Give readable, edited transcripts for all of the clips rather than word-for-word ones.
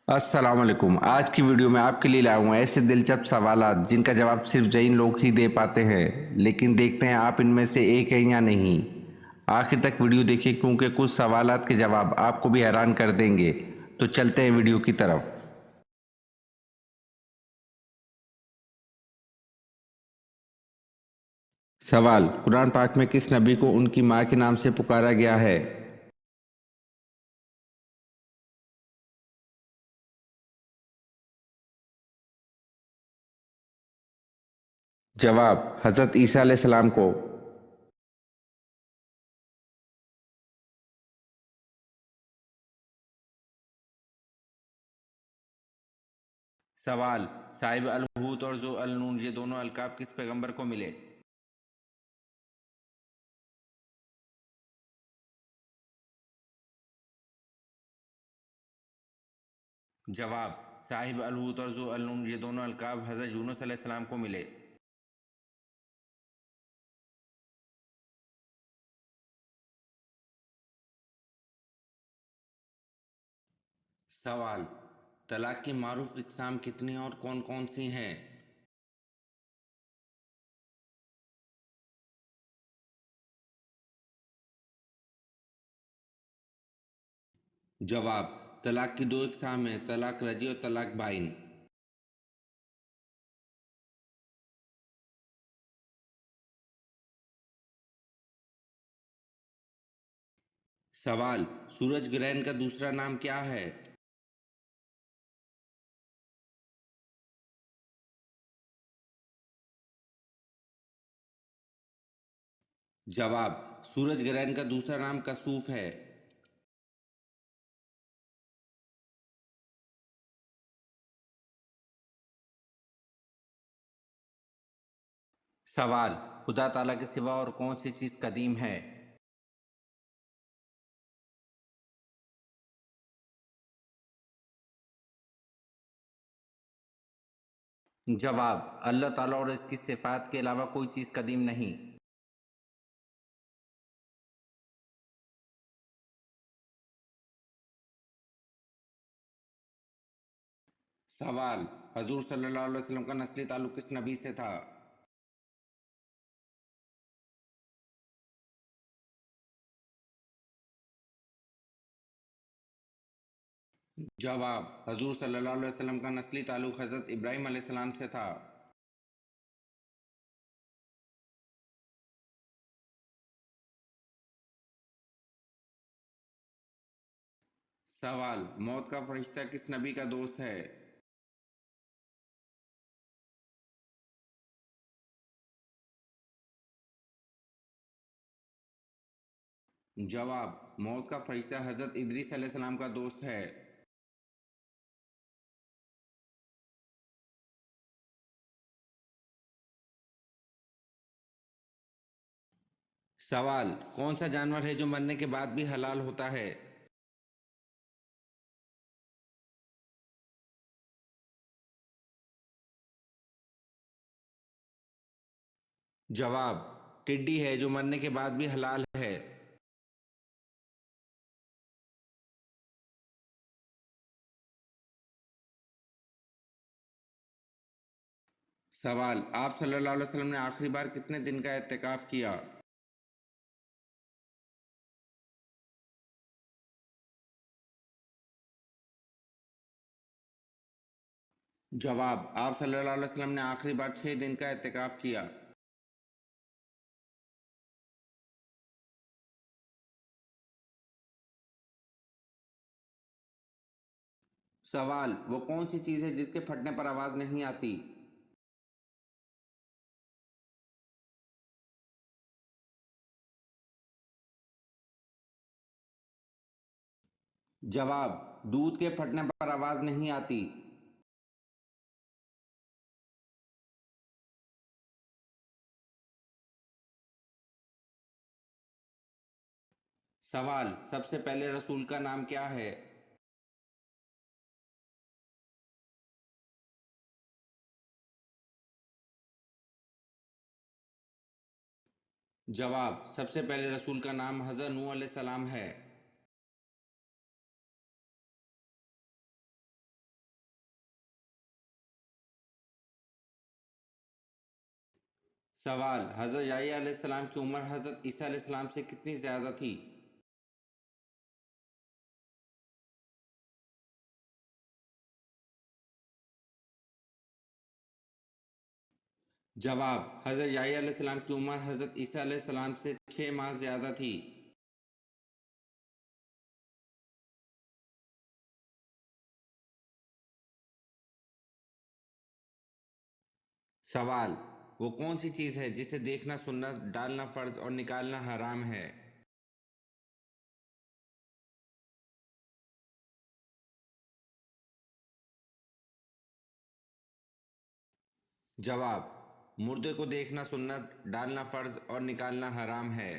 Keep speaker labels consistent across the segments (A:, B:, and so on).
A: السلام علیکم۔ آج کی ویڈیو میں آپ کے لیے لایا ہوں ایسے دلچسپ سوالات جن کا جواب صرف جین لوگ ہی دے پاتے ہیں، لیکن دیکھتے ہیں آپ ان میں سے ایک ہیں یا نہیں۔ آخر تک ویڈیو دیکھیں کیونکہ کچھ سوالات کے جواب آپ کو بھی حیران کر دیں گے۔ تو چلتے ہیں ویڈیو کی طرف۔ سوال: قرآن پاک میں کس نبی کو ان کی ماں کے نام سے پکارا گیا ہے؟ جواب: حضرت عیسیٰ علیہ السلام کو۔ سوال: صاحب الحوت اور ذو النون یہ دونوں القاب کس پیغمبر کو ملے؟ جواب: صاحب الحوت اور ذو النون یہ دونوں القاب حضرت یونس علیہ السلام کو ملے۔ سوال: طلاق کی معروف اقسام کتنی اور کون کون سی ہیں؟ جواب: طلاق کی دو اقسام ہیں، طلاق رجعی اور طلاق بائن۔ سوال: سورج گرہن کا دوسرا نام کیا ہے؟ جواب: سورج گرہن کا دوسرا نام کسوف ہے۔ سوال: خدا تعالیٰ کے سوا اور کون سی چیز قدیم ہے؟ جواب: اللہ تعالیٰ اور اس کی صفات کے علاوہ کوئی چیز قدیم نہیں۔ سوال: حضور صلی اللہ علیہ وسلم کا نسلی تعلق کس نبی سے تھا؟ جواب: حضور صلی اللہ علیہ وسلم کا نسلی تعلق حضرت ابراہیم علیہ السلام سے تھا۔ سوال: موت کا فرشتہ کس نبی کا دوست ہے؟ جواب: موت کا فرشتہ حضرت ادریس علیہ السلام کا دوست ہے۔ سوال: کون سا جانور ہے جو مرنے کے بعد بھی حلال ہوتا ہے؟ جواب: ٹڈی ہے جو مرنے کے بعد بھی حلال ہے۔ سوال: آپ صلی اللہ علیہ وسلم نے آخری بار کتنے دن کا اعتکاف کیا؟ جواب: آپ صلی اللہ علیہ وسلم نے آخری بار 6 دن کا اعتکاف کیا۔ سوال: وہ کون سی چیز ہے جس کے پھٹنے پر آواز نہیں آتی؟ جواب: دودھ کے پھٹنے پر آواز نہیں آتی۔ سوال: سب سے پہلے رسول کا نام کیا ہے؟ جواب: سب سے پہلے رسول کا نام حضرت نوح علیہ السلام ہے۔ سوال: حضرت یحییٰ علیہ السلام کی عمر حضرت عیسیٰ علیہ السلام سے کتنی زیادہ تھی؟ جواب: حضرت یحییٰ علیہ السلام کی عمر حضرت عیسیٰ علیہ السلام سے 6 ماہ زیادہ تھی۔ سوال: وہ کون سی چیز ہے جسے دیکھنا سنت، ڈالنا فرض اور نکالنا حرام ہے؟ جواب: مردے کو دیکھنا سنت، ڈالنا فرض اور نکالنا حرام ہے۔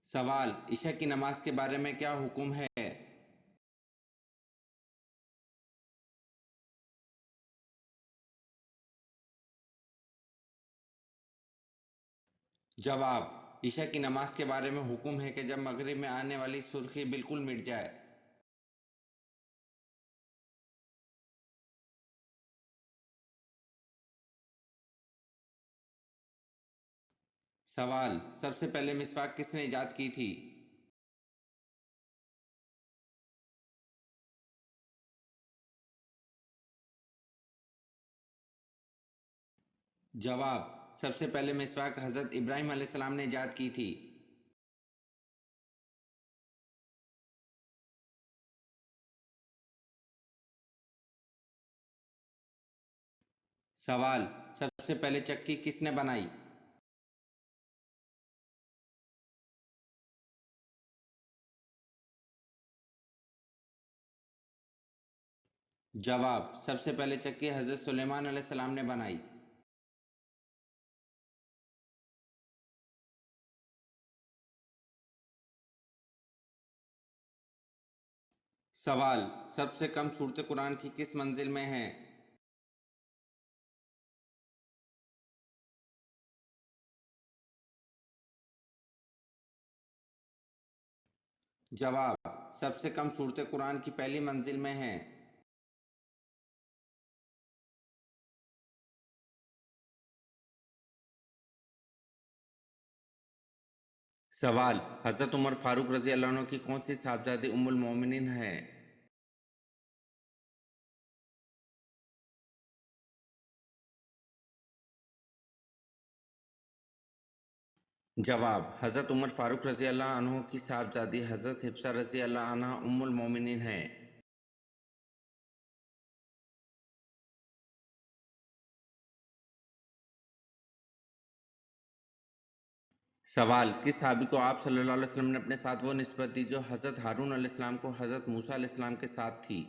A: سوال: عشاء کی نماز کے بارے میں کیا حکم ہے؟ جواب: عشاء کی نماز کے بارے میں حکم ہے کہ جب مغرب میں آنے والی سرخی بالکل مٹ جائے۔ سوال: سب سے پہلے مسواک کس نے ایجاد کی تھی؟ جواب: سب سے پہلے مسواک حضرت ابراہیم علیہ السلام نے ایجاد کی تھی۔ سوال: سب سے پہلے چکی کس نے بنائی؟ جواب: سب سے پہلے چکی حضرت سلیمان علیہ السلام نے بنائی۔ سوال: سب سے کم سورت قرآن کی کس منزل میں ہیں؟ جواب: سب سے کم سورت قرآن کی پہلی منزل میں ہیں۔ سوال: حضرت عمر فاروق رضی اللہ عنہ کی کون سی صاحبزادی ام المومنین ہے؟ جواب: حضرت عمر فاروق رضی اللہ عنہ کی صاحبزادی حضرت حفصہ رضی اللہ عنہ ام المومنین ہیں۔ سوال: کس صحابی کو آپ صلی اللہ علیہ وسلم نے اپنے ساتھ وہ نسبت دی جو حضرت ہارون علیہ السلام کو حضرت موسیٰ علیہ السلام کے ساتھ تھی؟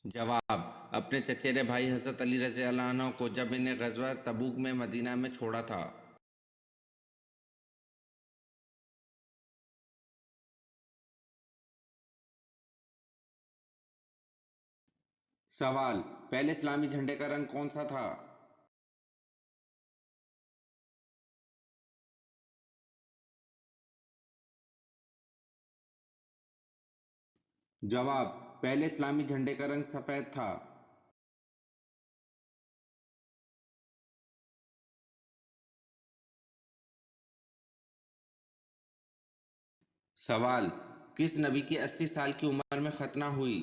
A: جواب: اپنے چچیرے بھائی حضرت علی رضی اللہ عنہ کو جب انہیں غزوہ تبوک میں مدینہ میں چھوڑا تھا۔ سوال: پہلے اسلامی جھنڈے کا رنگ کون سا تھا؟ جواب: پہلے اسلامی جھنڈے کا رنگ سفید تھا۔ سوال: کس نبی کی 80 سال کی عمر میں ختنہ ہوئی؟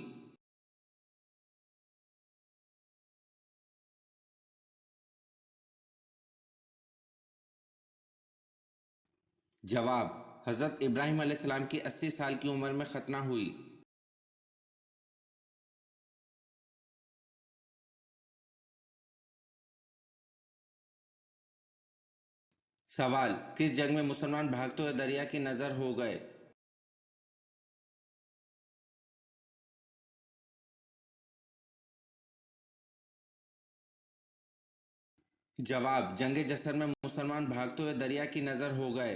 A: جواب: حضرت ابراہیم علیہ السلام کی 80 سال کی عمر میں ختنہ ہوئی۔ سوال: کس جنگ میں مسلمان بھاگتے ہوئے دریا کی نظر ہو گئے؟ جواب: جنگ جسر میں مسلمان بھاگتے ہوئے دریا کی نظر ہو گئے۔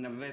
A: 90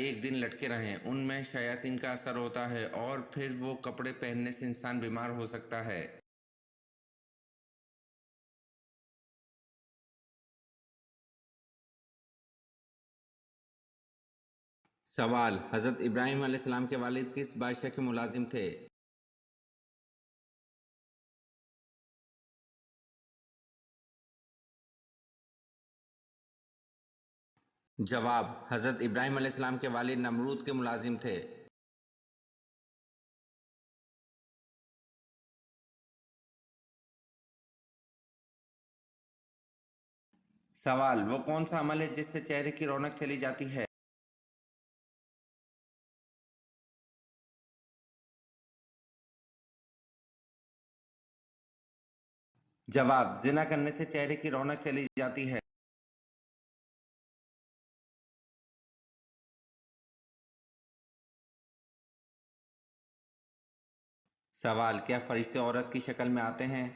A: ایک دن لٹکے رہیں ان میں شیاطین کا اثر ہوتا ہے اور پھر وہ کپڑے پہننے سے انسان بیمار ہو سکتا ہے۔ سوال: حضرت ابراہیم علیہ السلام کے والد کس بادشاہ کے ملازم تھے؟ جواب: حضرت ابراہیم علیہ السلام کے والد نمرود کے ملازم تھے۔ سوال: وہ کون سا عمل ہے جس سے چہرے کی رونق چلی جاتی ہے؟ جواب: زنا کرنے سے چہرے کی رونق چلی جاتی ہے۔ سوال: کیا فرشتے عورت کی شکل میں آتے ہیں؟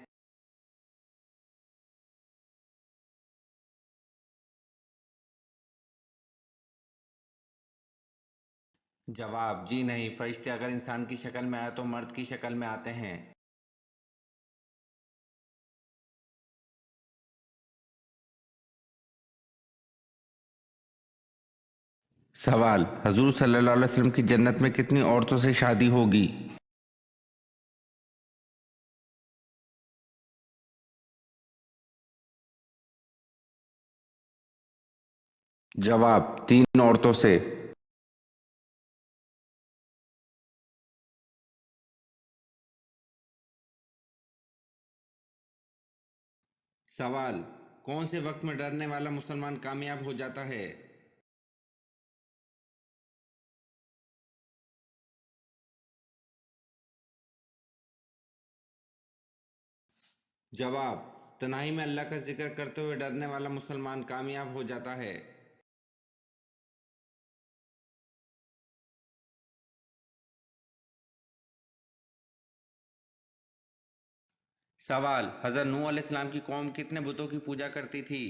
A: جواب: جی نہیں، فرشتے اگر انسان کی شکل میں آئے تو مرد کی شکل میں آتے ہیں۔ سوال: حضور صلی اللہ علیہ وسلم کی جنت میں کتنی عورتوں سے شادی ہوگی؟ جواب: 3 عورتوں سے۔ سوال: کون سے وقت میں ڈرنے والا مسلمان کامیاب ہو جاتا ہے؟ جواب: تنہائی میں اللہ کا ذکر کرتے ہوئے ڈرنے والا مسلمان کامیاب ہو جاتا ہے۔ سوال: حضرت نوح علیہ السلام کی قوم کتنے بتوں کی پوجا کرتی تھی؟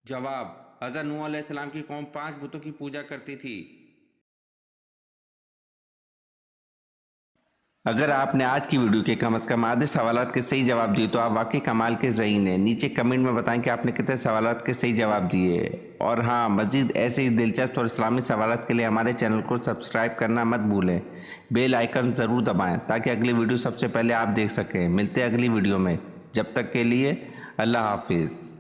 A: جواب: حضرت نوح علیہ السلام کی قوم 5 بتوں کی پوجا کرتی تھی۔ اگر آپ نے آج کی ویڈیو کے کم از کم آدھے سوالات کے صحیح جواب دیے تو آپ واقعی کمال کے ذہین ہیں۔ نیچے کمنٹ میں بتائیں کہ آپ نے کتنے سوالات کے صحیح جواب دیے، اور ہاں، مزید ایسے ہی دلچسپ اور اسلامی سوالات کے لیے ہمارے چینل کو سبسکرائب کرنا مت بھولیں۔ بیل آئیکن ضرور دبائیں تاکہ اگلی ویڈیو سب سے پہلے آپ دیکھ سکیں۔ ملتے ہیں اگلی ویڈیو میں، جب تک کے لیے اللہ حافظ۔